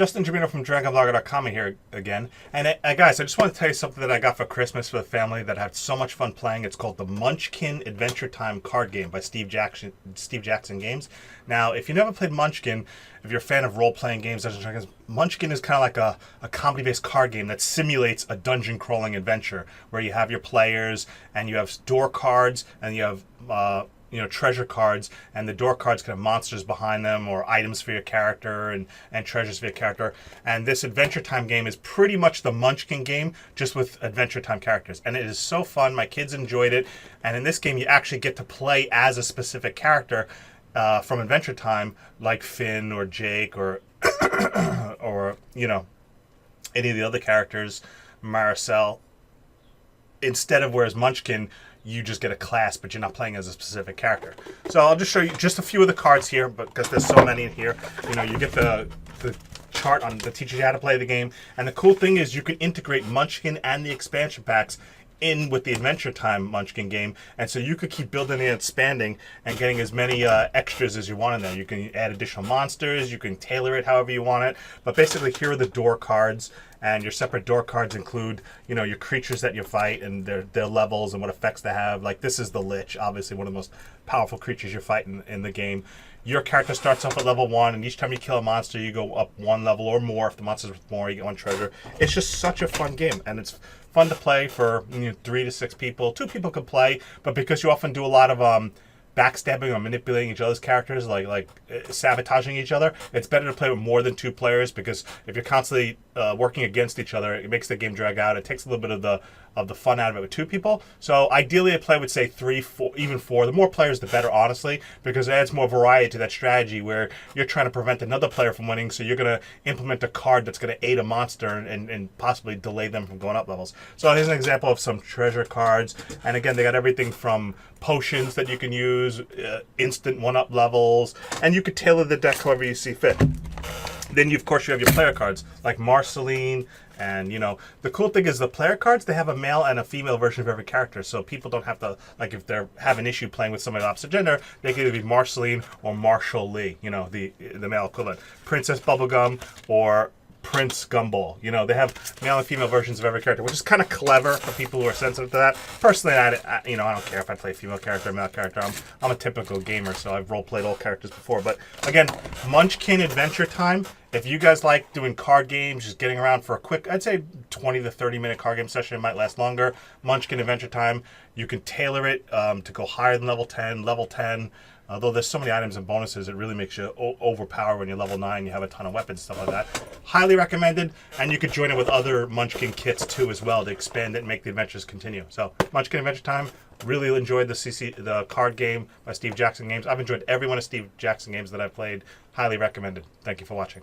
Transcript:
Justin Jamino from DragonBlogger.com here again. And guys, I just want to tell you something that I got for Christmas for the family that I had so much fun playing. It's called the Munchkin Adventure Time card game by Steve Jackson Games. Now, if you never played Munchkin, if you're a fan of role-playing games, Munchkin is kind of like a comedy-based card game that simulates a dungeon-crawling adventure where you have your players and you have door cards and you have treasure cards, and the door cards can have monsters behind them or items for your character and treasures for your character. And this Adventure Time game is pretty much the Munchkin game, just with Adventure Time characters. And it is so fun. My kids enjoyed it. And in this game, you actually get to play as a specific character from Adventure Time, like Finn or Jake or or any of the other characters, Maricel. Instead of whereas Munchkin, you just get a class, but you're not playing as a specific character. So I'll just show you just a few of the cards here, because there's so many in here. You get the chart on that teaches you how to play the game. And the cool thing is you can integrate Munchkin and the expansion packs in with the Adventure Time Munchkin game, and so you could keep building and expanding and getting as many extras as you want in there. You can add additional monsters, you can tailor it however you want it, but basically here are the door cards, and your separate door cards include, your creatures that you fight and their levels and what effects they have. Like this is the Lich, obviously one of the most powerful creatures you fight in the game. Your character starts off at level 1, and each time you kill a monster, you go up 1 level or more. If the monster's worth more, you get 1 treasure. It's just such a fun game, and it's fun to play for 3 to 6 people. 2 people can play, but because you often do a lot of backstabbing or manipulating each other's characters, like sabotaging each other, it's better to play with more than 2 players, because if you're constantly working against each other, it makes the game drag out. It takes a little bit of the fun out of it with 2 people. So ideally, I play with say 3, 4, even 4. The more players, the better, honestly, because it adds more variety to that strategy where you're trying to prevent another player from winning. So you're going to implement a card that's going to aid a monster and possibly delay them from going up levels. So here's an example of some treasure cards. And again, they got everything from potions that you can use, instant 1-up levels, and you could tailor the deck however you see fit. Then, of course, you have your player cards, like Marceline, and, the cool thing is the player cards, they have a male and a female version of every character, so people don't have to, like, if they have an issue playing with somebody of opposite gender, they can either be Marceline or Marshall Lee, the male equivalent. Princess Bubblegum or Prince Gumball. They have male and female versions of every character, which is kind of clever for people who are sensitive to that. Personally, I don't care if I play female character or male character. I'm a typical gamer, so I've role-played all characters before. But again, Munchkin Adventure Time. If you guys like doing card games, just getting around for a quick, I'd say 20 to 30 minute card game session, it might last longer. Munchkin Adventure Time, you can tailor it to go higher than level 10, Although there's so many items and bonuses, it really makes you overpower when you're level 9. You have a ton of weapons, stuff like that. Highly recommended, and you could join it with other Munchkin kits too as well to expand it and make the adventures continue. So Munchkin Adventure Time, really enjoyed the card game by Steve Jackson Games. I've enjoyed every one of Steve Jackson Games that I've played. Highly recommended. Thank you for watching.